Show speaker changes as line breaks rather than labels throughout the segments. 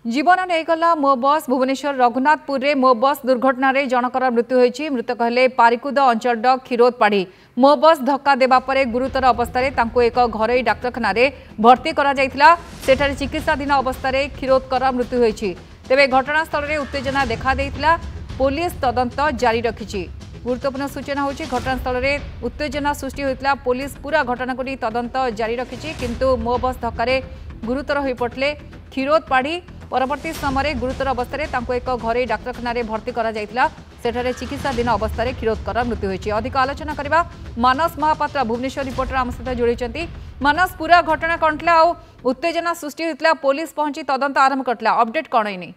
जीवन नहींगला मो बस भुवनेश्वर रघुनाथपुर रे मो बस दुर्घटना रे जनकर मृत्यु होईछि। मृतक हेले पारिकुद अंचल खीरोद पाड़ी। मो बस धक्का देबा परे गुरुतर अवस्था एक घरोई डाक्तरखाना रे भर्ती करा जायतिला। सेठारे चिकित्साधीन अवस्था खीरोदकर मृत्यु होईछि। तेबे घटनास्थल रे उत्तेजना देखा देइतिला। पुलिस तदंत जारी रखिछि। गुरुत्वपूर्ण सूचना होछि घटनास्थल रे उत्तेजना सृष्टि होइतिला। पुलिस पूरा घटना को तदंत जारी रखिछि। किंतु मो बस धक्का गुरुतर होई पड़ले खीरोद पाड़ी। परवर्ती समय गुरुतर अवस्था एक घरोई डाक्तरखाना रे भर्ती करा जायतिला। सेठारे चिकित्साधीन अवस्था खीरोदकर मृत्यु होईछि। अधिक आलोचना करबा मानस महापात्र भुवनेश्वर रिपोर्टर आम सहित जोड़ीचंती। मानस पूरा घटना कौन थिला आ उत्तेजना सृष्टि होइतिला। पुलिस पहुंची तदंत आरंभ करथिला। अपडेट कौन एनी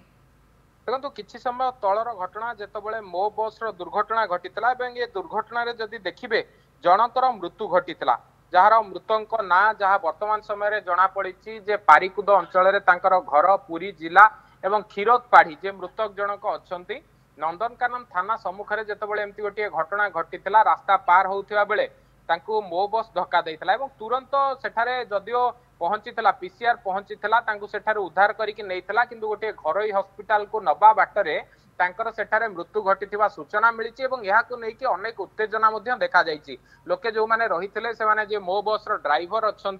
देखो किसी समय तलर घटना जितेबाला मो बस दुर्घटना घटीला। ये दुर्घटना जदि देखिए जनकर मृत्यु घटीला जार मृतक ना जहाँ वर्तमान समय जना पड़ी जे पारिकुद अंचल घर पुरी जिला एवं खीरोद पाड़ी जे मृतक जनक अच्छा नंदनकानन थाना सम्मुखें जितेबाला एमती गोटे घटना घटीला। रास्ता पार होता बेले मो बस धक्का देता तुरंत सेठारे जदियो पहुंचीला पीसीआर पहुंचीला सेठारे उद्धार करके नहीं किंतु गोटे घरोई हॉस्पिटल को नबा बाटरे सेठारे मृत्यु घटी सूचना मिली और अनेक उत्तेजना देखा जाइए। लोके जो मैंने रही से मो बस ड्राइवर अच्छा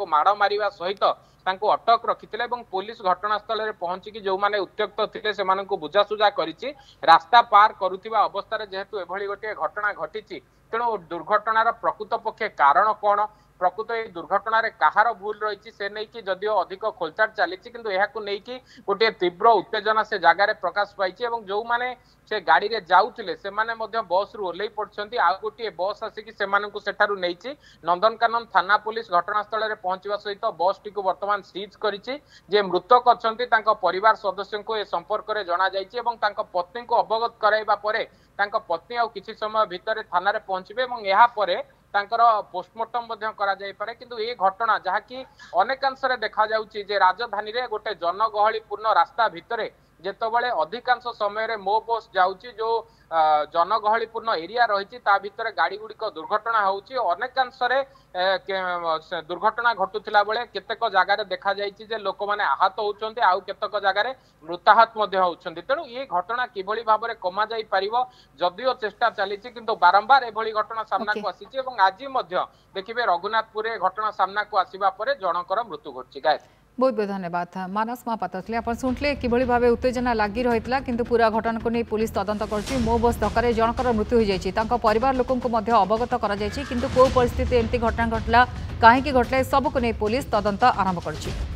माड़ मारिबा सहित अटक रखिते पुलिस घटनास्थल में पहुंचिकी जो मैंने उत्त्यक्त थे से बुझासुझा करिछि। रास्ता पार करुवा अवस्था जेहेतु एभली गोटे घटना घटी तेणु दुर्घटनार प्रकृत पक्षे कारण कौन प्रकृत ये दुर्घटना कहार भूल रही से नहीं कि जदियो अधिक खोलचाट चली किंतु यहां नहीं गोटे तीव्र उत्तेजना से जगार प्रकाश पाई जो मैंने से गाड़ी रे जाउथिले से माने मध्य बस रु ओल्लै पड़छंती आ गोटे बस आसिकी सेमानकु सेठारु नैछि। नंदनकानन थाना पुलिस घटनास्थल रे पहुंचवा सहित बस टी को वर्तमान सीज करिछि। जे मृतक अछंती तांको परिवार सदस्यों को ए संपर्क रे जणा जाइछि एवं तांको पत्नी को अवगत कराइबा परे तांको पत्नी आ किछि समय भितर थाना रे पहुंचबे एवं यहा परे तांकर पोस्टमार्टम करा जाय पारे। किंतु ये घटना जहा कि अनेकांश देखा जाउछि जे राजधानी रे गोटे जनगहलीपूर्ण रास्ता भितरे जेतबले अधिकांश समय मो बस जाउछि जो जनगहलीपूर्ण एरिया रही भितर गाड़ी गुड़िक दुर्घटना होउछि। अनेकांश दुर्घटना घटुला बेले केतेक जगार देखा जाइछि जे लोक माने आहत होउछन्ति आउ केतेक जगार मृताहत मध्य होउछन्ति। तेणु ये घटना किभली भाबरे कमा जाई परिबो जदियो चेष्टा चलीछि किंतु बारंबार एभली घटना सामना को आसीछि एवं आज मध्य देखिबे रघुनाथपुर घटना सामना को आसीबा परे जनकर मृत्यु घटछि। गायत्री
बहुत बहुत धन्यवाद। मानस महापात्र थे आप शुणुले किभली भाव उत्तेजना लगी रही किंतु पूरा घटना को नहीं पुलिस तदंत कर मो बस धक्का जनकर मृत्यु हो जाए परिवार लोक अवगत कर कौ परिस्थिति एमती घटना घटला कहीं घटला सबको नहीं पुलिस तदंत आरंभ कर।